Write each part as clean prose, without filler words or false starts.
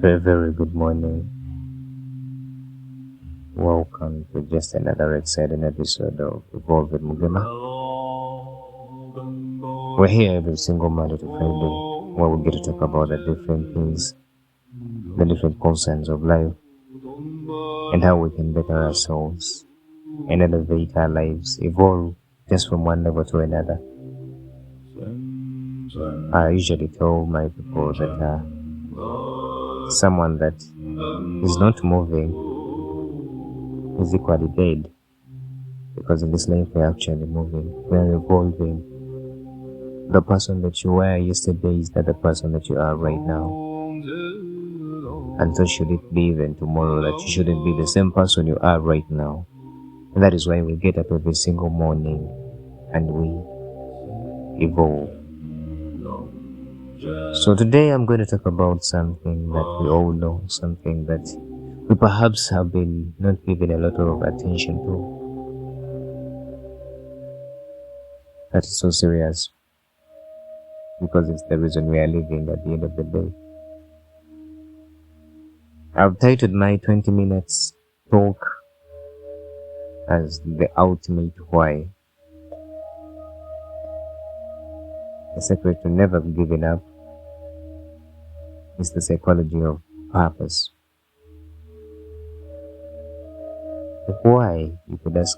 Very good morning. Welcome to just another exciting episode of Evolve with Mugema. We're here every single Monday to Friday where we get to talk about the different things, the different concerns of life, and how we can better ourselves and elevate our lives, evolve just from one level to another. I usually tell my people that someone that is not moving is equally dead, because in this life we're actually moving, we're evolving. The person that you were yesterday is not the person that you are right now, and so should it be even tomorrow that you shouldn't be the same person you are right now. And that is why we get up every single morning and we evolve. So today I'm going to talk about something that we all know, something that we perhaps have been not giving a lot of attention to. That is so serious, because it's the reason we are living at the end of the day. I've titled my 20 minutes talk as the ultimate why. The secret to never giving up is the psychology of purpose. Why, you could ask.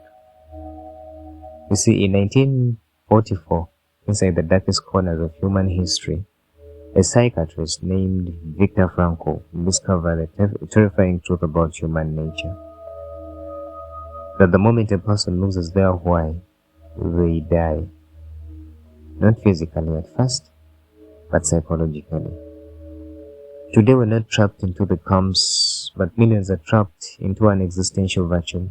You see, in 1944, inside the darkest corners of human history, a psychiatrist named Viktor Frankl discovered a terrifying truth about human nature. That the moment a person loses their why, they die. Not physically at first, but psychologically. Today we're not trapped into the camps, but millions are trapped into an existential vacuum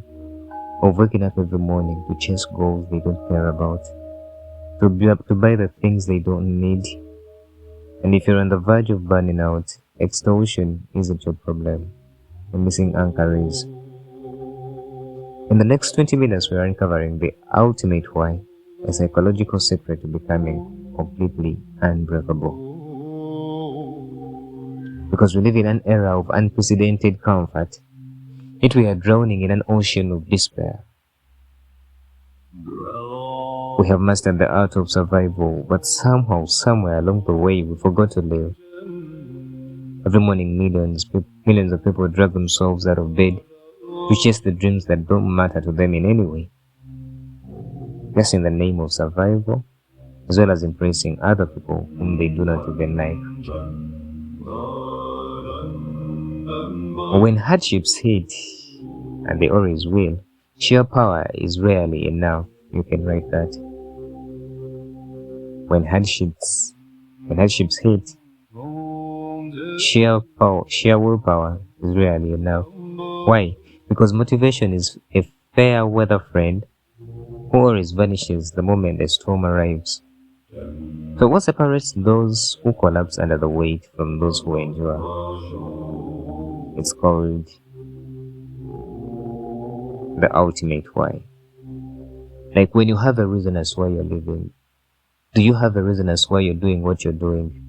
of waking up every morning to chase goals they don't care about, to buy the things they don't need. And if you're on the verge of burning out, extortion isn't your problem. The missing anchor is. In the next 20 minutes, we are uncovering the ultimate why, a psychological secret to becoming completely unbreakable. Because we live in an era of unprecedented comfort, yet we are drowning in an ocean of despair. We have mastered the art of survival, but somehow, somewhere along the way, we forgot to live. Every morning, millions of people drag themselves out of bed to chase the dreams that don't matter to them in any way, just in the name of survival, as well as impressing other people whom they do not even like. When hardships hit, and they always will, sheer power is rarely enough. You can write that. When hardships hit, sheer willpower is rarely enough. Why? Because motivation is a fair weather friend who always vanishes the moment a storm arrives. So what separates those who collapse under the weight from those who endure? It's called the ultimate why. Like when you have a reason as why you're living, do you have a reason as why you're doing what you're doing?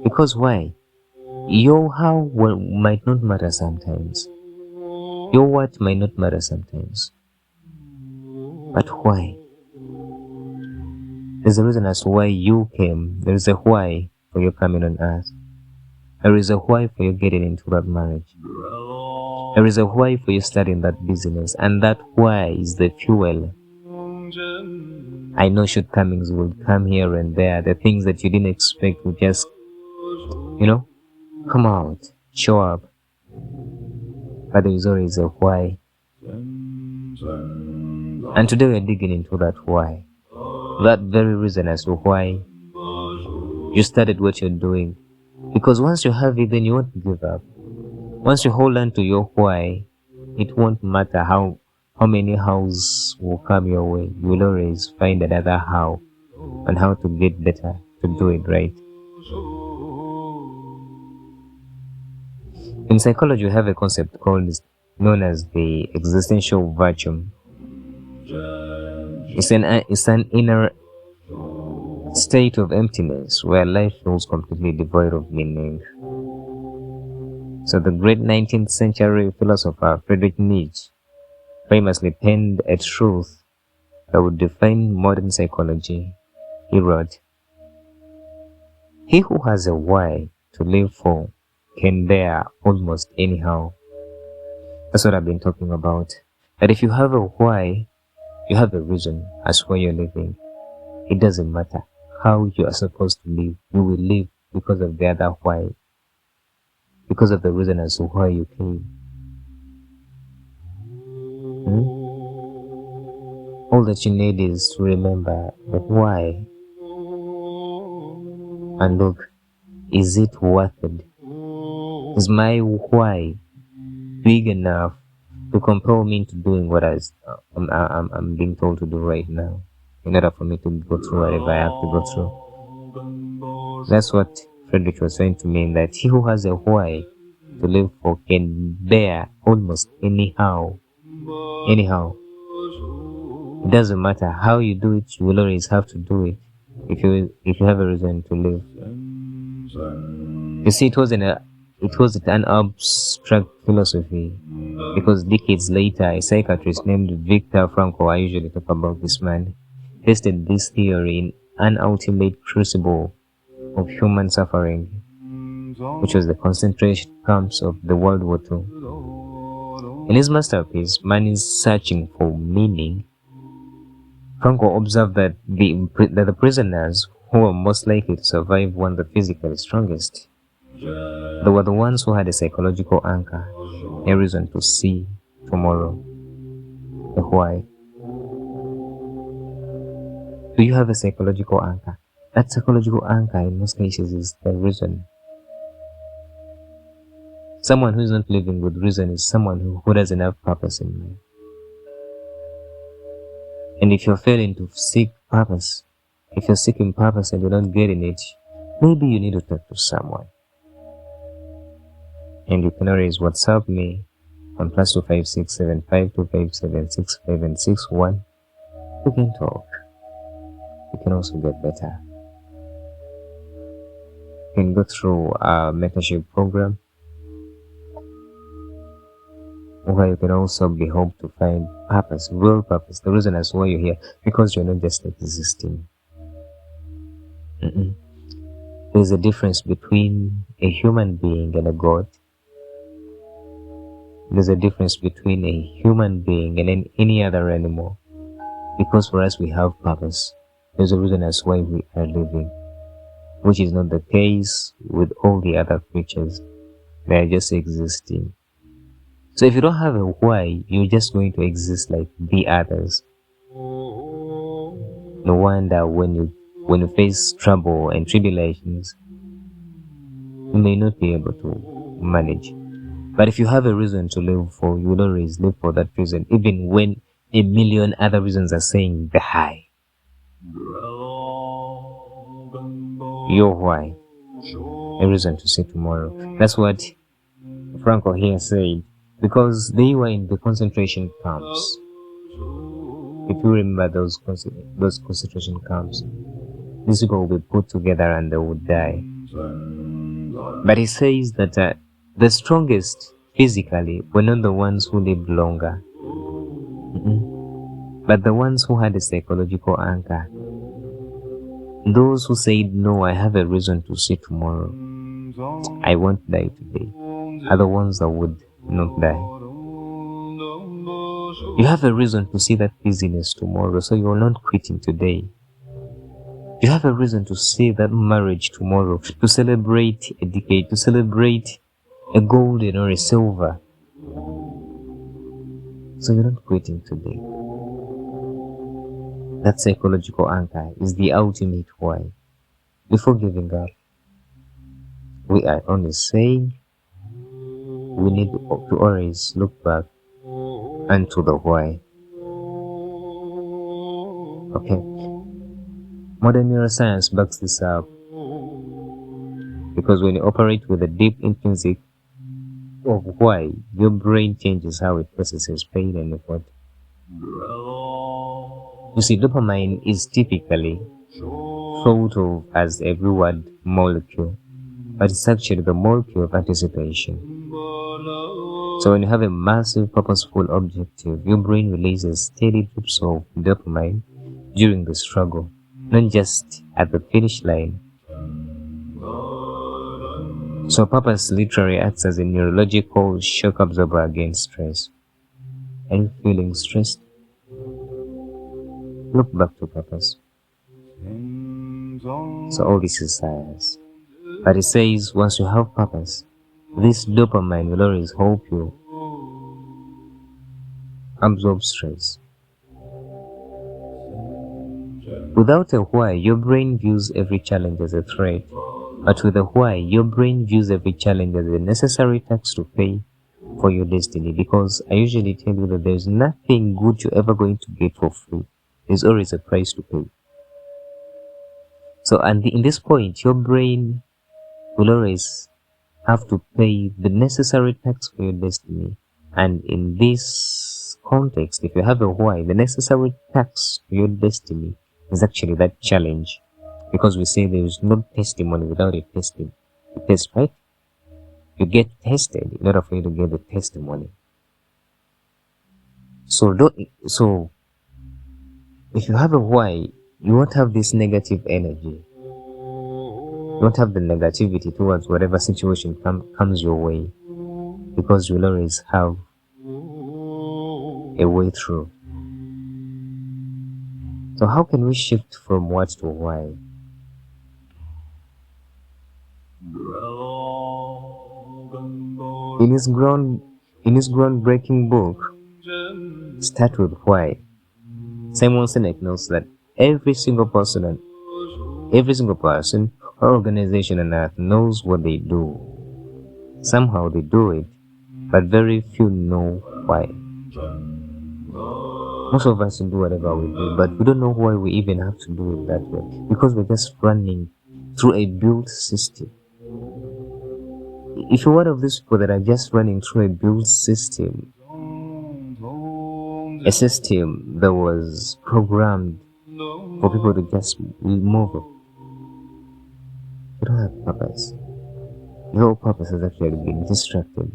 Because why? Your how might not matter sometimes. Your what might not matter sometimes. But why? There's a reason as to why you came. There is a why for your coming on earth. There is a why for you getting into that marriage. There is a why for you starting that business, and that why is the fuel. I know shortcomings will come here and there. The things that you didn't expect will just, come out, show up. But there is always a why. And today we are digging into that why. That very reason as to why you started what you're doing. Because once you have it, then you won't give up. Once you hold on to your why, it won't matter how many hows will come your way. You will always find another how on how to get better, to do it right. In psychology, we have a concept known as the existential vacuum. It's an inner state of emptiness where life feels completely devoid of meaning. So the great 19th century philosopher Friedrich Nietzsche famously penned a truth that would define modern psychology. He wrote, "He who has a why to live for can dare almost anyhow." That's what I've been talking about. That if you have a why, you have a reason as why you're living. It doesn't matter how you are supposed to live. You will live because of the other why. Because of the reason as to why you came. All that you need is to remember the why. And look, is it worth it? Is my why big enough to compel me into doing what I'm being told to do right now, in order for me to go through whatever I have to go through? That's what Friedrich was saying to me, that he who has a why to live for can bear almost anyhow. Anyhow. It doesn't matter how you do it, you will always have to do it if you have a reason to live. You see, it wasn't an abstract philosophy, because decades later, a psychiatrist named Viktor Frankl, I usually talk about this man, tested this theory in an ultimate crucible of human suffering, which was the concentration camps of the World War II. In his masterpiece, Man is Searching for Meaning, Frankl observed that the prisoners who were most likely to survive weren't the physically strongest. They were the ones who had a psychological anchor, a reason to see tomorrow. A why. Do you have a psychological anchor? That psychological anchor in most cases is the reason. Someone who is not living with reason is someone who doesn't have purpose in life. And if you're failing to seek purpose, if you're seeking purpose and you're not getting it, maybe you need to talk to someone. And you can always WhatsApp me on +2567525765761. We can talk. You can also get better. You can go through our mentorship program, where you can also be helped to find purpose, real purpose, the reason as why you're here, because you're not just existing. There's a difference between a human being and a god. There's a difference between a human being and any other animal, because for us we have purpose. There's a reason as why we are living, which is not the case with all the other creatures. They are just existing. So if you don't have a why, you're just going to exist like the others. No wonder when you face trouble and tribulations, you may not be able to manage. But if you have a reason to live for, you will always live for that reason, even when a million other reasons are saying the high. Your why, a reason to see tomorrow. That's what Frankl here said. Because they were in the concentration camps. If you remember those concentration camps, these people will be put together and they would die. But he says that the strongest physically were not the ones who lived longer, but the ones who had a psychological anchor. Those who said, no, I have a reason to see tomorrow, I won't die today, are the ones that would not die. You have a reason to see that busyness tomorrow, so you're not quitting today. You have a reason to see that marriage tomorrow, to celebrate a decade, to celebrate a golden or a silver. So you're not quitting today. That psychological anchor is the ultimate why. Before giving up, we are only saying we need to always look back and to the why. Okay. Modern neuroscience backs this up, because when you operate with a deep intrinsic of why, your brain changes how it processes pain and effort. You see, dopamine is typically thought of as a reward molecule, but it's actually the molecule of anticipation. So when you have a massive purposeful objective, your brain releases steady drips of dopamine during the struggle, not just at the finish line. So purpose literally acts as a neurological shock absorber against stress. Are you feeling stressed? Look back to purpose. So all this is science. But it says once you have purpose, this dopamine will always help you absorb stress. Without a why, your brain views every challenge as a threat. But with a why, your brain views every challenge as a necessary tax to pay for your destiny. Because I usually tell you that there's nothing good you're ever going to get for free. There's always a price to pay. So, in this point, your brain will always have to pay the necessary tax for your destiny. And in this context, if you have a why, the necessary tax to your destiny is actually that challenge. Because we say there is no testimony without a testing. You test, right? You get tested in order for you to get the testimony. So if you have a why, you won't have this negative energy. You won't have the negativity towards whatever situation comes your way, because you'll always have a way through. So how can we shift from what to why? In his groundbreaking book, Start With Why, Simon Sinek knows that every single person or organization on earth knows what they do. Somehow they do it, but very few know why. Most of us do whatever we do, but we don't know why we even have to do it that way, because we're just running through a built system. If you're one of these people that are just running through a built system, a system that was programmed for people to just move, you don't have purpose. Your whole purpose is actually being distracted.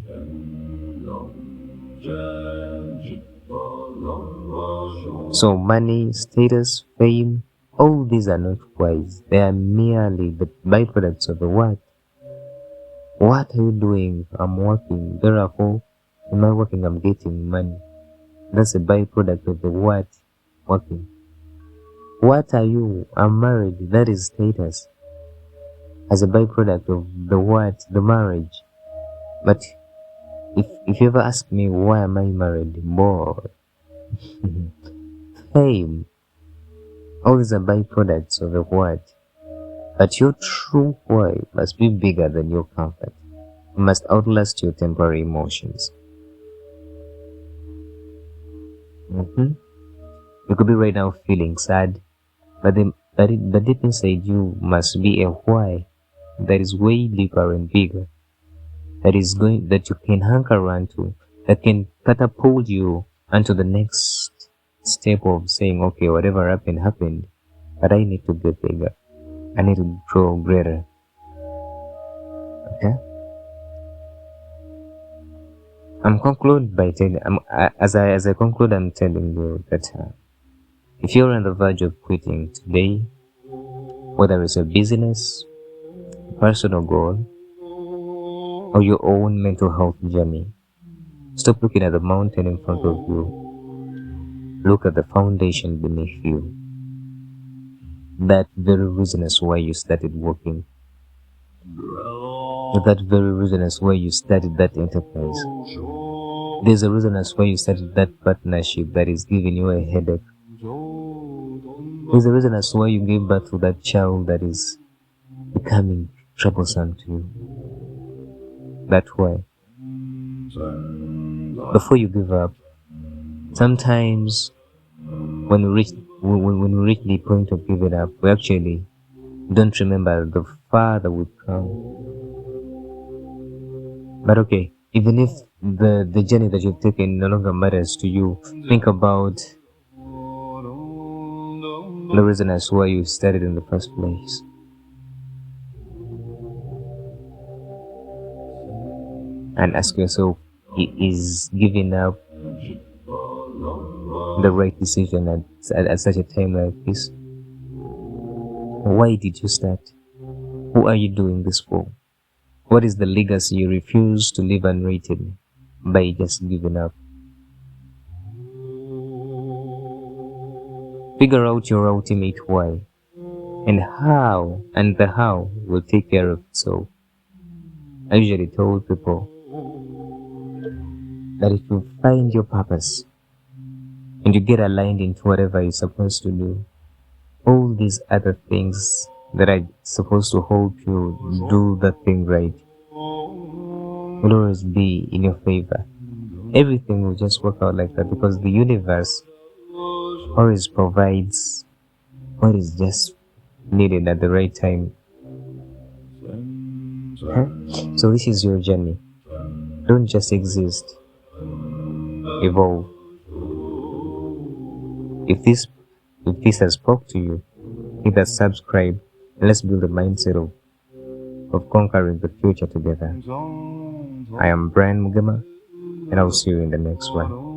So money, status, fame, all these are not wise. They are merely the byproducts of the what. What are you doing? I'm working. Therefore, am I working? I'm getting money. That's a byproduct of the what? Working. What are you? I'm married. That is status. As a byproduct of the what? The marriage. But if you ever ask me why am I married, boy, fame. All these are byproducts of the what? But your true why must be bigger than your comfort. It must outlast your temporary emotions. You could be right now feeling sad, but deep inside you must be a why that is way deeper and bigger, that you can hunker around to, that can catapult you onto the next step of saying, okay, whatever happened, but I need to get bigger. I need to grow greater. Okay? As I conclude, I'm telling you that if you're on the verge of quitting today, whether it's a business, personal goal, or your own mental health journey, stop looking at the mountain in front of you. Look at the foundation beneath you. That very reason is why you started working. That very reason is why you started that enterprise. There's a reason as why you started that partnership that is giving you a headache. There's a reason as why you gave birth to that child that is becoming troublesome to you. That's why. Before you give up, sometimes when we reach the point of giving up, we actually don't remember the far that we've come. But okay, even if the journey that you've taken no longer matters to you, think about the reason as to why you started in the first place. And ask yourself, is giving up the right decision at such a time like this? Why did you start? Who are you doing this for? What is the legacy you refuse to leave unwritten by just giving up? Figure out your ultimate why, and how, and the how will take care of itself. I usually tell people that if you find your purpose and you get aligned into whatever you're supposed to do, all these other things that are supposed to help you do the thing right will always be in your favor. Everything will just work out like that because the universe always provides what is just needed at the right time. So this is your journey. Don't just exist. Evolve. If this has spoke to you, hit that subscribe and let's build a mindset of conquering the future together. I am Brian Mugema and I'll see you in the next one.